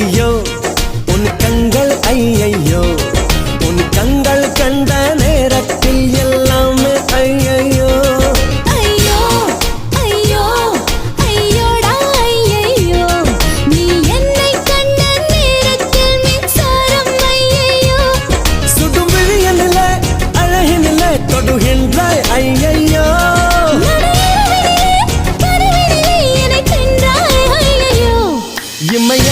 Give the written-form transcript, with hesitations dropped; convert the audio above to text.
ஐயையோ உன் கண்கள் ஐயையோ உன் கண்கள் கண்ட நேரத்தில் எல்லாமே ஐயையோ ஐயோ ஐயோ ஐயோடா ஐயையோ நீ என்னை கண்ட நேரத்தில் மின்சாரம் ஐயையோ சுடும் விழியனிலே அழகினிலே தொடுகின்றாய் ஐயையோ இம்மைய